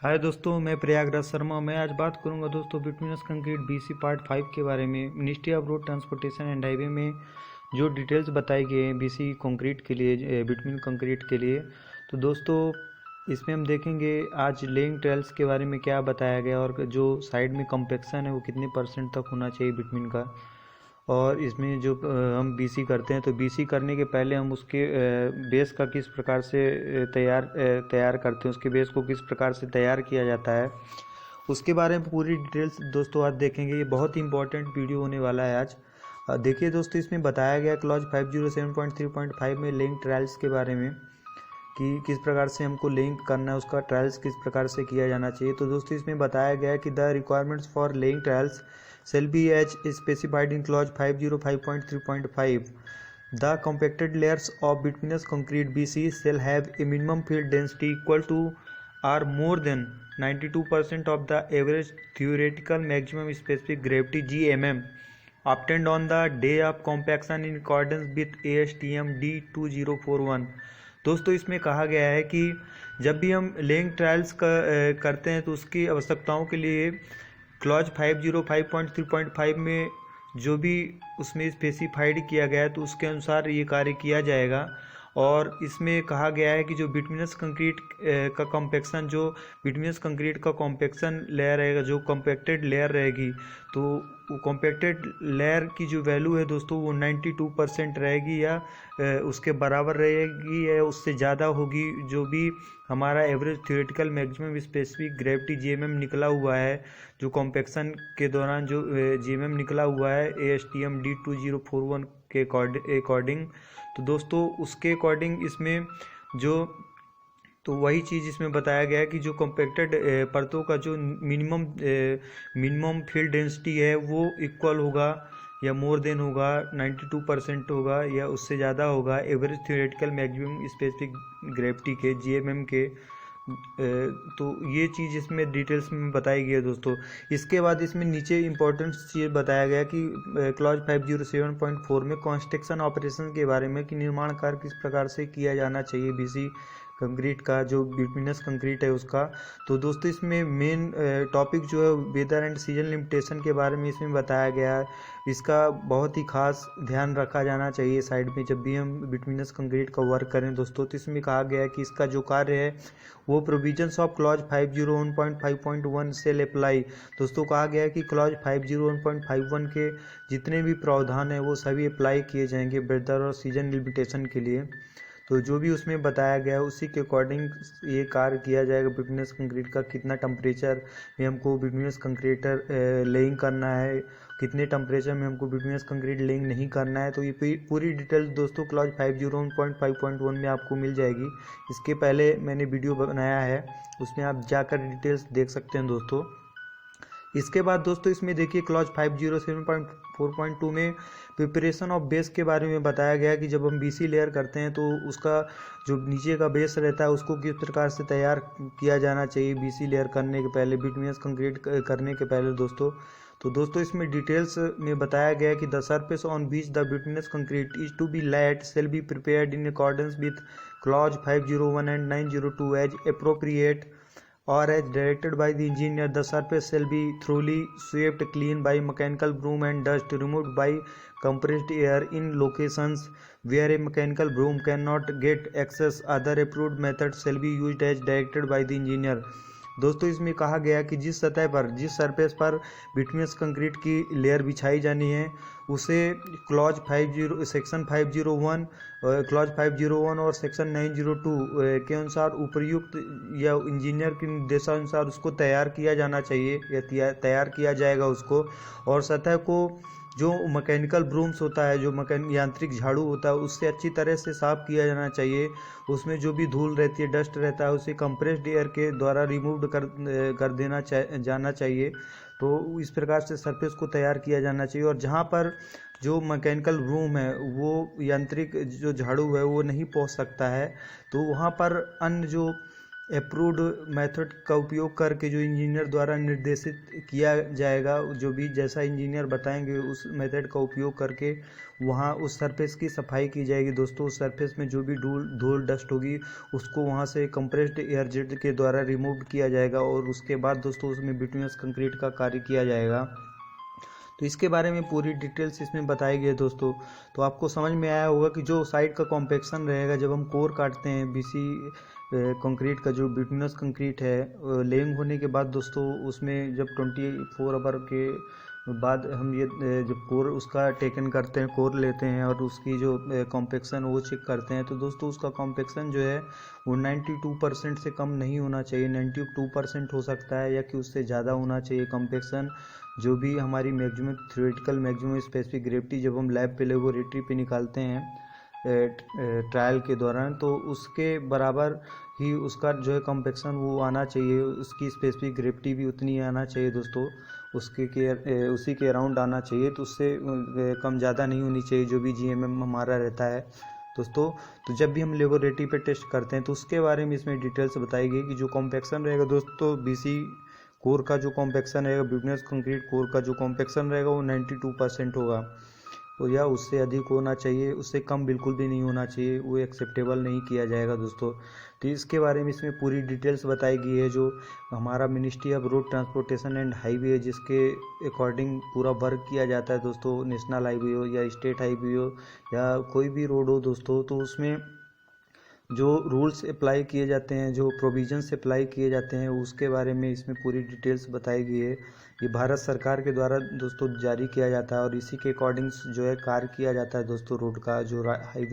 हाय दोस्तों, मैं प्रयागराज शर्मा। मैं आज बात करूंगा दोस्तों बिटवीनस कंक्रीट बीसी पार्ट 5 के बारे में। Ministry of road transportation and highway में जो डिटेल्स बताई गई हैं बीसी कंक्रीट के लिए, बिटवीन कंक्रीट के लिए, तो दोस्तों इसमें हम देखेंगे आज लेइंग ट्रायल्स के बारे में क्या बताया गया और जो साइड में कॉम्पेक्शन है वो कितने परसेंट तक होना चाहिए बिटवीन का। और इसमें जो हम बीसी करते हैं तो बीसी करने के पहले हम उसके बेस का किस प्रकार से तैयार करते हैं, उसके बेस को किस प्रकार से तैयार किया जाता है, उसके बारे में पूरी डिटेल्स दोस्तों आज देखेंगे। ये बहुत ही इंपॉर्टेंट वीडियो होने वाला है आज। देखिए दोस्तों, इसमें बताया गया क्लॉज 507.3.5 में लेइंग ट्रायल्स के बारे में कि किस प्रकार से हमको लिंक करना है, उसका ट्रायल्स किस प्रकार से किया जाना चाहिए। तो दोस्तों इसमें बताया गया है कि the requirements for laying trials shall be as specified in clause 505.3.5. The compacted layers of bituminous concrete BC shall have a minimum field density equal to or more than 92% of the average theoretical maximum specific gravity GMM obtained on the day of compaction in accordance with ASTM D2041। दोस्तों इसमें कहा गया है कि जब भी हम laying trials करते हैं तो उसकी आवश्यकताओं के लिए क्लॉज 505.3.5 में जो भी उसमें स्पेसिफाइड किया गया है तो उसके अनुसार ये कार्य किया जाएगा। और इसमें कहा गया है कि जो बिटुमिनस कंक्रीट का कॉम्पेक्शन, जो बिटुमिनस कंक्रीट का कॉम्पेक्शन लेयर रहेगा, जो कॉम्पैक्टेड लेयर रहेगी, तो वो कॉम्पैक्टेड लेयर की जो वैल्यू है दोस्तों वो 92% रहेगी या उसके बराबर रहेगी या उससे ज़्यादा होगी। जो भी हमारा average theoretical maximum specific gravity GMM निकला हुआ है, जो कॉम्पेक्शन के दौरान जो जीएमएम निकला हुआ है ASTM D2041 के अकॉर्डिंग, तो दोस्तों उसके अकॉर्डिंग इसमें जो तो वही चीज़ इसमें बताया गया है कि जो कॉम्पैक्टेड परतों का जो मिनिमम फील्ड डेंसिटी है वो इक्वल होगा या मोर देन होगा, 92% होगा या उससे ज़्यादा होगा average theoretical maximum specific gravity के जीएमएम के। तो ये चीज़ इसमें डिटेल्स में बताई गई है दोस्तों। इसके बाद इसमें नीचे इंपॉर्टेंट चीज़ बताया गया कि क्लॉज 507.4 में कंस्ट्रक्शन ऑपरेशन के बारे में कि निर्माण कार्य किस प्रकार से किया जाना चाहिए बीसी कंक्रीट का, जो बिटुमिनस कंक्रीट है उसका। तो दोस्तों इसमें मेन टॉपिक जो है वेदर एंड सीजन लिमिटेशन के बारे में इसमें बताया गया है। इसका बहुत ही खास ध्यान रखा जाना चाहिए साइड में जब भी हम बिटुमिनस कंक्रीट का वर्क करें दोस्तों। तो इसमें कहा गया है कि इसका जो कार्य है वो प्रोविजंस ऑफ क्लॉज 501.5.1 से अप्लाई। दोस्तों कहा गया है कि क्लॉज 501.51 के जितने भी प्रावधान है वो सभी अप्लाई किए जाएंगे वेदर और सीजन लिमिटेशन के लिए। तो जो भी उसमें बताया गया है उसी के अकॉर्डिंग ये कार्य किया जाएगा। बिटुमिनस कंक्रीट का कितना टेम्परेचर में हमको बिटुमिनस कंक्रीटर लेइंग करना है, कितने टेम्परेचर में हमको बिटुमिनस कंक्रीट लेइंग नहीं करना है। तो ये पूरी डिटेल्स दोस्तों क्लॉज 501.5.1 में आपको मिल जाएगी। इसके पहले मैंने वीडियो बनाया है, उसमें आप जाकर डिटेल्स देख सकते हैं दोस्तों। इसके बाद दोस्तों इसमें देखिए क्लॉज 507.4.2 में प्रिपरेशन ऑफ बेस के बारे में बताया गया कि जब हम बीसी लेयर करते हैं तो उसका जो नीचे का बेस रहता है उसको किस प्रकार से तैयार किया जाना चाहिए बीसी लेयर करने के पहले, बिटुमिनस कंक्रीट करने के पहले दोस्तों। तो दोस्तों इसमें डिटेल्स में बताया गया कि the surface on which the bituminous concrete is to be laid shall be prepared in accordance with clause 501 and 902 as appropriate or as directed by the engineer. The surface shall be thoroughly swept clean by mechanical broom and dust removed by compressed air in locations where a mechanical broom cannot get access. Other approved methods shall be used as directed by the engineer. दोस्तों इसमें कहा गया कि जिस सतह पर, जिस surface पर बिटुमिनस कंक्रीट की लेयर बिछाई जानी है उसे क्लॉज सेक्शन 501 क्लॉज 501 और सेक्शन 902 के अनुसार उपयुक्त या इंजीनियर के निर्देशानुसार उसको तैयार किया जाना चाहिए या तैयार किया जाएगा उसको। और सतह को जो मैकेनिकल ब्रूम्स होता है, जो यांत्रिक झाड़ू होता है, उससे अच्छी तरह से साफ़ किया जाना चाहिए। उसमें जो भी धूल रहती है, डस्ट रहता है, उसे कंप्रेस्ड एयर के द्वारा रिमूव कर देना जाना चाहिए। तो इस प्रकार से सरफेस को तैयार किया जाना चाहिए। और जहाँ पर जो मैकेनिकल ब्रूम है, वो यांत्रिक जो झाड़ू है वो नहीं पहुँच सकता है, तो वहाँ पर अन्य जो अप्रूव्ड मेथड का उपयोग करके जो इंजीनियर द्वारा निर्देशित किया जाएगा, जो भी जैसा इंजीनियर बताएंगे उस मेथड का उपयोग करके वहाँ उस सरफेस की सफाई की जाएगी दोस्तों। उस सरफेस में जो भी धूल डस्ट होगी उसको वहाँ से कंप्रेस्ड एयर जेट के द्वारा रिमूव किया जाएगा और उसके बाद दोस्तों उसमें बिटुमिनस कंक्रीट का कार्य किया जाएगा। तो इसके बारे में पूरी डिटेल्स इसमें बताई गई है दोस्तों। तो आपको समझ में आया होगा कि जो साइड का कॉम्पेक्शन रहेगा जब हम कोर काटते हैं बीसी कंक्रीट का, जो बिटुमिनस कंक्रीट है लेइंग होने के बाद दोस्तों उसमें जब 24 आवर के बाद हम ये जब कोर उसका टेकन करते हैं, कोर लेते हैं और उसकी जो कॉम्पेक्शन वो चेक करते हैं, तो दोस्तों उसका कॉम्पेक्शन जो है वो 92% से कम नहीं होना चाहिए। 92% हो सकता है या कि उससे ज़्यादा होना चाहिए कॉम्पेक्शन। जो भी हमारी maximum theoretical maximum specific gravity जब हम लैब पे लेबोरेटरी पे निकालते हैं ट्रायल के दौरान, तो उसके बराबर ही उसका जो है कॉम्पेक्शन वो आना चाहिए, उसकी स्पेसिफिक ग्रेविटी भी उतनी आना चाहिए दोस्तों, उसी के अराउंड आना चाहिए। तो उससे कम ज़्यादा नहीं होनी चाहिए जो भी जीएमएम हमारा रहता है दोस्तों। तो जब भी हम लेबोरेटरी पे टेस्ट करते हैं तो उसके बारे में इसमें डिटेल्स बताई गई कि जो कॉम्पेक्शन रहेगा दोस्तों बीसी कोर का जो कॉम्पेक्शन रहेगा, बिटुमिनस कंक्रीट कोर का जो कॉम्पेक्शन रहेगा वो 92% होगा और या उससे अधिक होना चाहिए, उससे कम बिल्कुल भी नहीं होना चाहिए, वो एक्सेप्टेबल नहीं किया जाएगा दोस्तों। तो इसके बारे में इसमें पूरी डिटेल्स बताई गई है। जो हमारा ministry of road transportation and highway है जिसके अकॉर्डिंग पूरा वर्क किया जाता है दोस्तों, नेशनल हाईवे हो या स्टेट हाईवे हो या कोई भी रोड हो दोस्तों, तो उसमें जो रूल्स अप्लाई किए जाते हैं, जो प्रोविजंस अप्लाई किए जाते हैं, उसके बारे में इसमें पूरी डिटेल्स बताई गई है। ये भारत सरकार के द्वारा दोस्तों जारी किया जाता है और इसी के अकॉर्डिंग जो है कार्य किया जाता है दोस्तों रोड का जो हाईवे